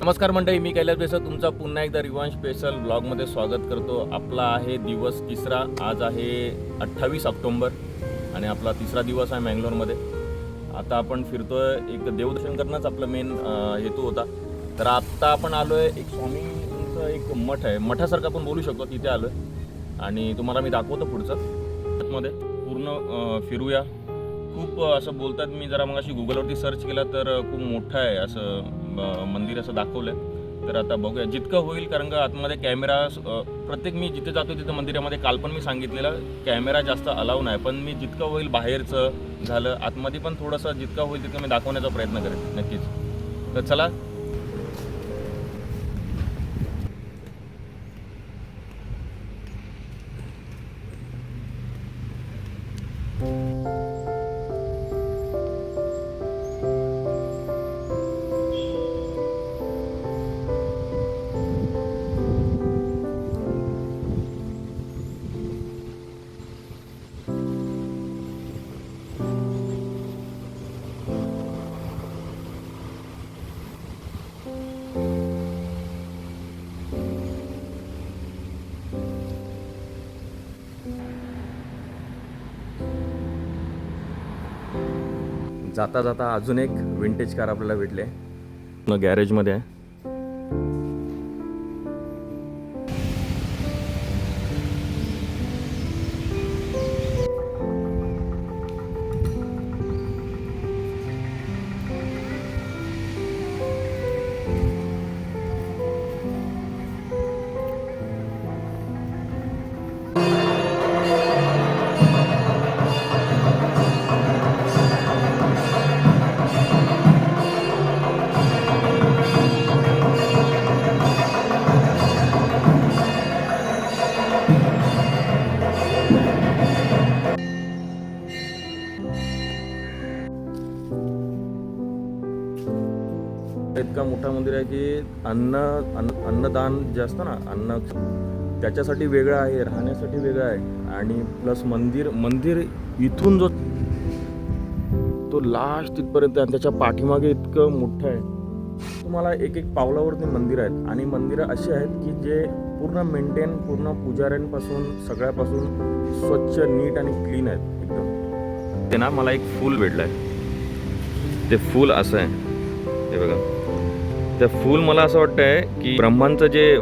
नमस्कार मंडळी, मी कैलास बेसर तुमचा पुन्हा एकदा रिवांश स्पेशल ब्लॉगमध्ये स्वागत करतो. आपला आहे दिवस तिसरा. आज आहे 28 ऑक्टोंबर आणि आपला तिसरा दिवस आहे मँगलोरमध्ये. आता आपण फिरतोय, एक देवदर्शन करणंच आपलं मेन हेतू होता. तर आत्ता आपण आलो आहे एक स्वामींचं एक मठ आहे, मठासारखं आपण बोलू शकतो, तिथे आलो आहे आणि तुम्हाला मी दाखवतो पुढचं मध्ये पूर्ण फिरूया. खूप असं बोलतात, मी जरा मग अशी गुगलवरती सर्च केला तर खूप मोठं आहे असं मंदिर असं दाखवलं. तर आता बघूया जितकं होईल, कारण का आतमध्ये कॅमेरा प्रत्येक मी जिथे जातो तिथं मंदिरामध्ये काल पण मी सांगितलेलं कॅमेरा जास्त अलाव नाही, पण मी जितकं होईल बाहेरचं झालं आतमध्ये पण थोडंसं जितकं होईल तितकं मी दाखवण्याचा प्रयत्न करेन नक्कीच. तर चला. जाता जाता अजून एक विंटेज कार आपल्याला भेटले, गॅरेजमध्ये आहे. इतका मोठा मंदिर आहे की अन्नदान जे असतं ना, अन्न त्याच्यासाठी वेगळं आहे, राहण्यासाठी वेगळं आहे आणि प्लस मंदिर इथून जो तो लास्ट तिथपर्यंत आणि त्याच्या पाठीमागे इतकं मोठं आहे. तुम्हाला एक पावलावरती मंदिर आहेत आणि मंदिरं अशी आहेत की जे पूर्ण मेंटेन, पूर्ण पुजाऱ्यांपासून सगळ्यापासून स्वच्छ, नीट आणि क्लीन आहेत एकदम. ते ना मला एक फूल भेटलं आहे. ते फूल असं आहे, हे बघा. त्या फूल मला असं वाटतं आहे की ब्रह्मांचं जे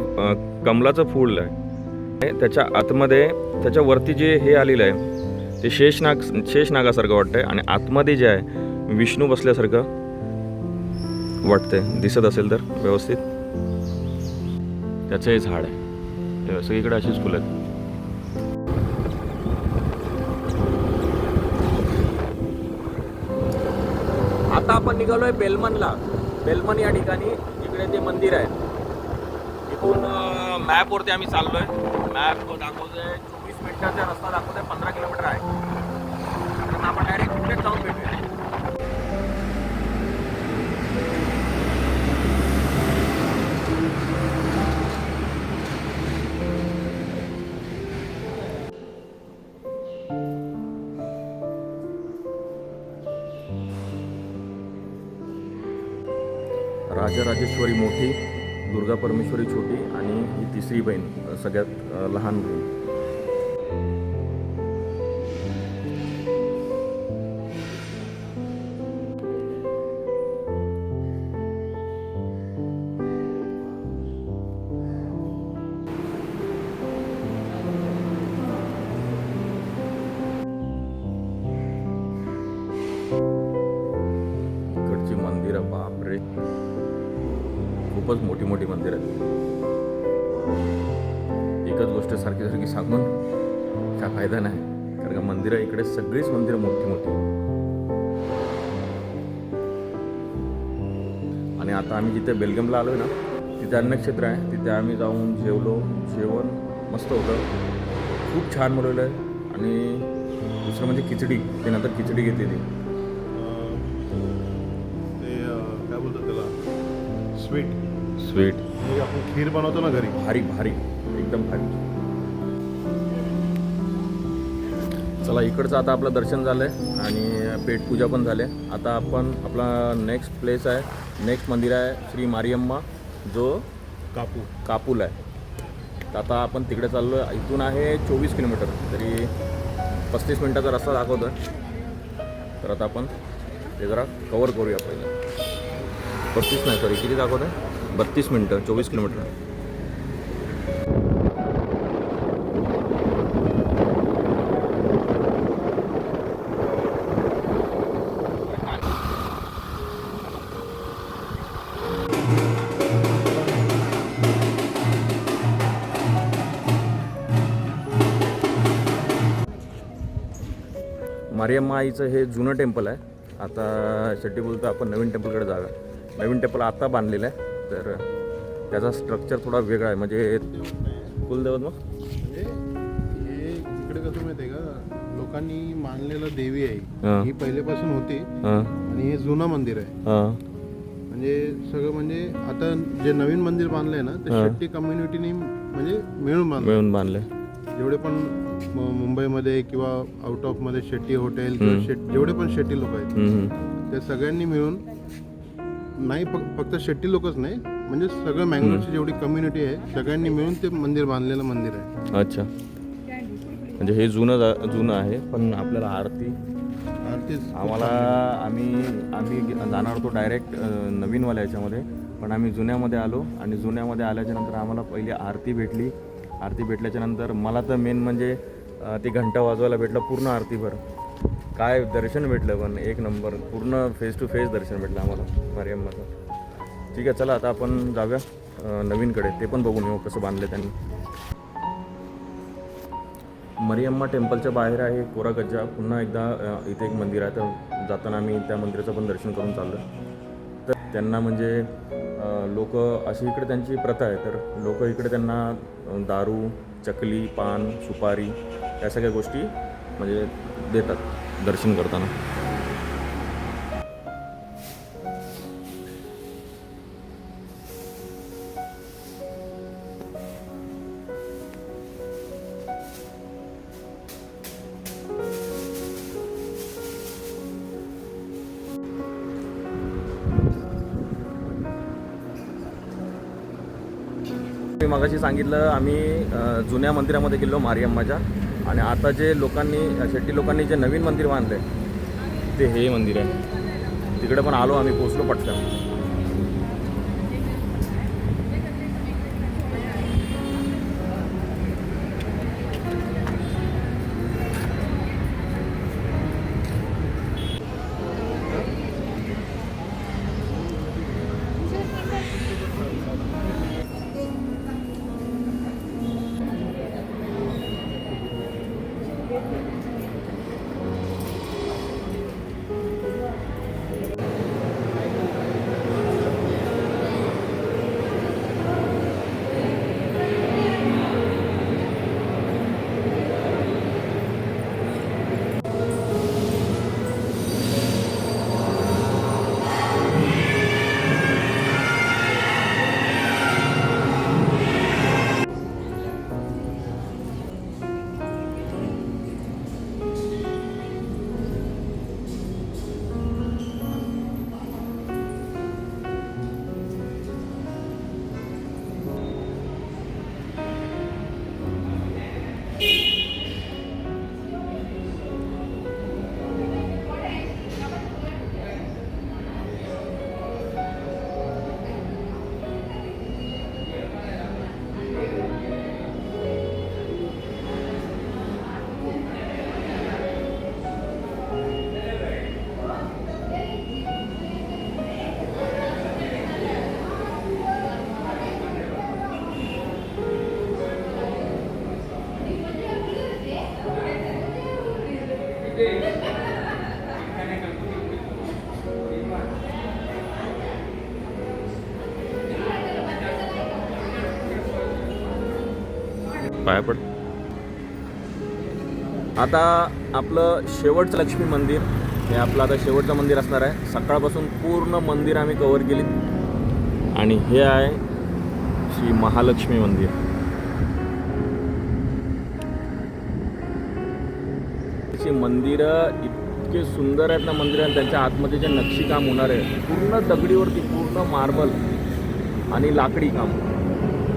कमलाचं फूल आहे त्याच्या आतमध्ये, त्याच्या वरती जे हे आलेलं आहे ते शेषनागासारखं वाटतं आहे आणि आतमध्ये जे आहे विष्णू बसल्यासारखं वाटतंय. दिसत असेल तर व्यवस्थित. त्याचं हे झाड आहे, सगळीकडे अशीच फुलं आहेत. आता आपण निघालोय बेलमनला. बेलमन या ठिकाणी इकडे ते मंदिर आहे. इथून मॅपवरती आम्ही चाललोय. मॅप दाखवतोय 24 मिनिटाचा रस्ता दाखवतोय, 15 किलोमीटर आहे. तर आपण डायरेक्ट तिकडेच जाऊन भेटूया. राजराजेश्वरी मोठी, दुर्गा परमेश्वरी छोटी आणि ही तिसरी बहीण, सगळ्यात लहान बहीण. इकडची मंदिरं बापरे, खूपच मोठी मोठी मंदिर आहेत. एकच गोष्ट सारखी सांगून काय फायदा नाही, कारण का मंदिरं इकडे सगळीच मंदिरं मोठी मोठी. आणि आता आम्ही जिथे बेलगमला आलो आहे ना, तिथे अन्नक्षेत्र आहे. तिथे आम्ही जाऊन जेवलो. जेवण मस्त होतं, खूप छान बनवलं आहे. आणि दुसरं म्हणजे खिचडी, ते नंतर खिचडी घेतली ती. काय बोलतात त्याला, स्वीट आपण खीर बनवतो ना घरी, भारी एकदम भारी. चला, इकडचं आता आपलं दर्शन झालं आहे आणि पेटपूजा पण झाले. आता आपण आपला नेक्स्ट प्लेस आहे, नेक्स्ट मंदिर आहे श्री मारियम्मा. जो कापू कापूल आहे. तर आता आपण तिकडे चाललो आहे. इथून आहे 24 किलोमीटर, तरी 35 मिनटाचा रस्ता दाखवतो आहे. तर आता आपण ते जरा कवर करूया पहिले. 35 नाही, सॉरी, किती दाखवत आहे? 32 मिनटं, 24 किलोमीटर. मारियम्मा आईचं हे जुनं टेम्पल आहे. आता शेट्टी बोलतो आपण नवीन टेम्पलकडे जाऊया. नवीन टेम्पल आता बांधलेलं आहे, तर त्याचा स्ट्रक्चर थोडा वेगळा आहे. म्हणजे कुलदैवत मग म्हणजे हे इकडे कसं माहिती आहे का, लोकांनी मानलेलं देवी आहे हां. ही पहिलेपासून होती. हां आणि हे जुनं मंदिर आहे. हां म्हणजे सगळं म्हणजे आता जे नवीन मंदिर बांधलंय ना ते हां. शेट्टी कम्युनिटीने म्हणजे मिळून बांधलं. मिळून बांधले. जेवढे पण मुंबईमध्ये किंवा आउट ऑफ मध्ये शेट्टी हॉटेल किंवा जेवढे पण शेट्टी लोक आहेत ते सगळ्यांनी मिळून, नाही फक्त शेट्टी लोकच नाही, म्हणजे सगळं मँगलोरची जेवढी कम्युनिटी आहे सगळ्यांनी मिळून ते मंदिर बांधलेलं मंदिर आहे. अच्छा, म्हणजे हे जुनं आहे. पण आपल्याला आरतीच आम्हाला आम्ही जाणार होतो डायरेक्ट नवीनवाल्या याच्यामध्ये, पण आम्ही जुन्यामध्ये आलो. आणि जुन्यामध्ये आल्याच्या नंतर आम्हाला पहिली आरती भेटली. आरती भेटल्याच्या नंतर मला तर मेन म्हणजे ते घंटा वाजवायला भेटलं पूर्ण आरतीभर. काय दर्शन भेटलं, पण एक नंबर, पूर्ण फेस टू फेस दर्शन भेटलं आम्हाला मारियम्माचं. ठीक आहे, चला आता आपण जाऊया नवीनकडे, ते पण बघून येऊ कसं बांधलं त्यांनी. मरियम्मा टेम्पलच्या बाहेर आहे कोरा गज्जा. पुन्हा एकदा इथे एक मंदिर आहे, तर जाताना आम्ही त्या मंदिराचं पण दर्शन करून चाललो. तर त्यांना म्हणजे लोक अशी इकडे त्यांची प्रथा आहे, तर लोक इकडे त्यांना दारू, चकली, पान, सुपारी या सगळ्या गोष्टी म्हणजे देतात दर्शन करताना. मी मगाशी सांगितलं आम्ही जुन्या मंदिरामध्ये गेलो मारियम्माच्या, आणि आता जे शेट्टी लोकांनी जे नवीन मंदिर बांधलं आहे ते हे मंदिर आहे. तिकडे पण आलो आम्ही, पोचलो पटकन. पाया पड. आता आपलं शेवटचं लक्ष्मी मंदिर हे आपलं आता शेवटचं मंदिर असणार आहे. सकाळपासून पूर्ण मंदिर आम्ही कव्हर केली. आणि हे आहे श्री महालक्ष्मी मंदिर. त्याची मंदिरं इतके सुंदर आहेत ना मंदिरं, त्यांच्या आतमध्ये जे नक्षीकाम होणार आहे पूर्ण दगडीवरती, पूर्ण मार्बल, आणि लाकडी काम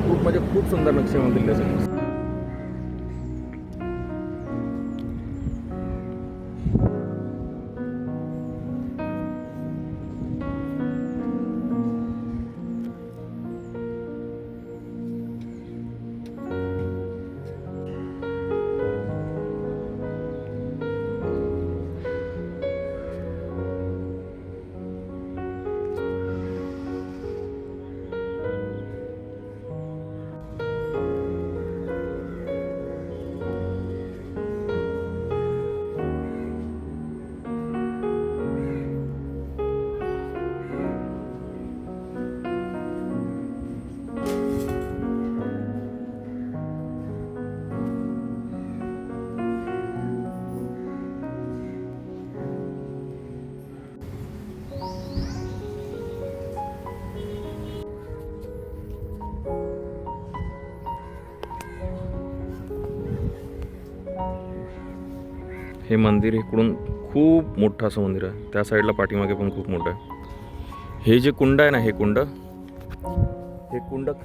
खूप म्हणजे खूप सुंदर नक्षीकाम केलेलं आहे. हे मंदिर इकडून खूप मोठं असं मंदिर आहे. त्या साईडला पाठीमागे पण खूप मोठं आहे. हे जे कुंड आहे ना, हे कुंड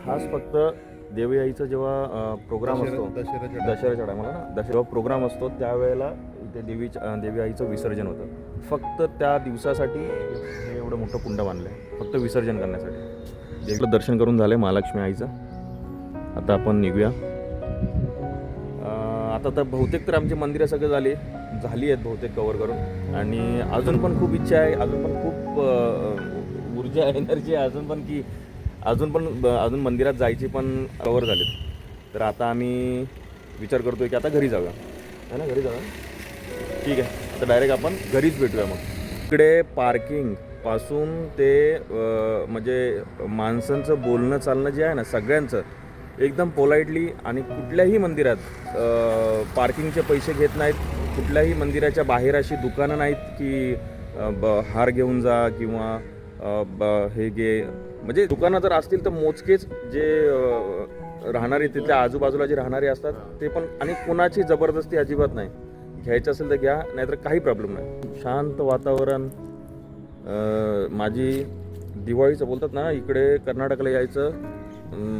खास फक्त देवयाईचा जेव्हा प्रोग्राम असतो दसऱ्याच्या टायमाला ना, जेव्हा प्रोग्राम असतो त्यावेळेला इथे देवी आईचं विसर्जन होतं. फक्त त्या दिवसासाठी हे एवढं मोठं कुंड बांधलं आहे, फक्त विसर्जन करण्यासाठी. देवीचं दर्शन करून झालं आहे महालक्ष्मी आईचं. आता आपण निघूया. आता तर बहुतेक तर आमची मंदिरं सगळं झाली आहेत बहुतेक कवर करून. आणि अजून पण खूप इच्छा आहे, अजून पण खूप ऊर्जा एनर्जी आहे अजून पण, की अजून मंदिरात जायची पण कवर झालीत. तर आता आम्ही विचार करतोय की आता घरी जाऊया, है ना, घरी जाऊया. ठीक आहे, आता डायरेक्ट आपण घरीच भेटूया. मग इकडे पार्किंग पासून ते म्हणजे माणसांचं बोलणं चालणं जे आहे ना, सगळ्यांचं एकदम पोलाइटली. आणि कुठल्याही मंदिरात पार्किंगचे पैसे घेत नाहीत. कुठल्याही मंदिराच्या बाहेर अशी दुकानं नाहीत की हार घेऊन जा किंवा हे घे. म्हणजे दुकानं जर असतील तर मोजकेच जे राहणारे तिथल्या आजूबाजूला जे राहणारे असतात ते पण. आणि कोणाची जबरदस्ती अजिबात नाही. घ्यायचं असेल तर घ्या, नाहीतर काही प्रॉब्लेम नाही. शांत वातावरण. माझी दिवाळीचं बोलतात ना, इकडे कर्नाटकला यायचं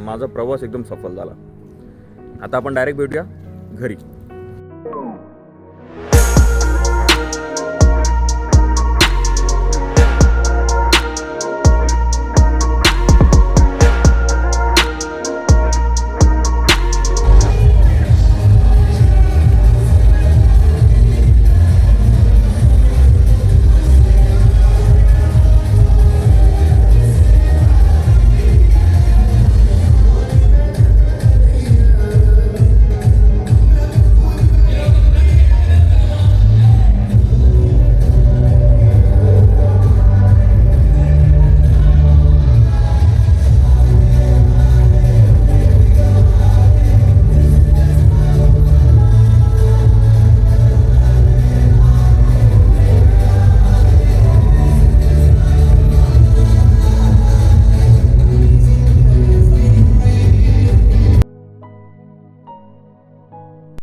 माझा प्रवास एकदम सफल झाला. आता आपण डायरेक्ट भेटूया घरी.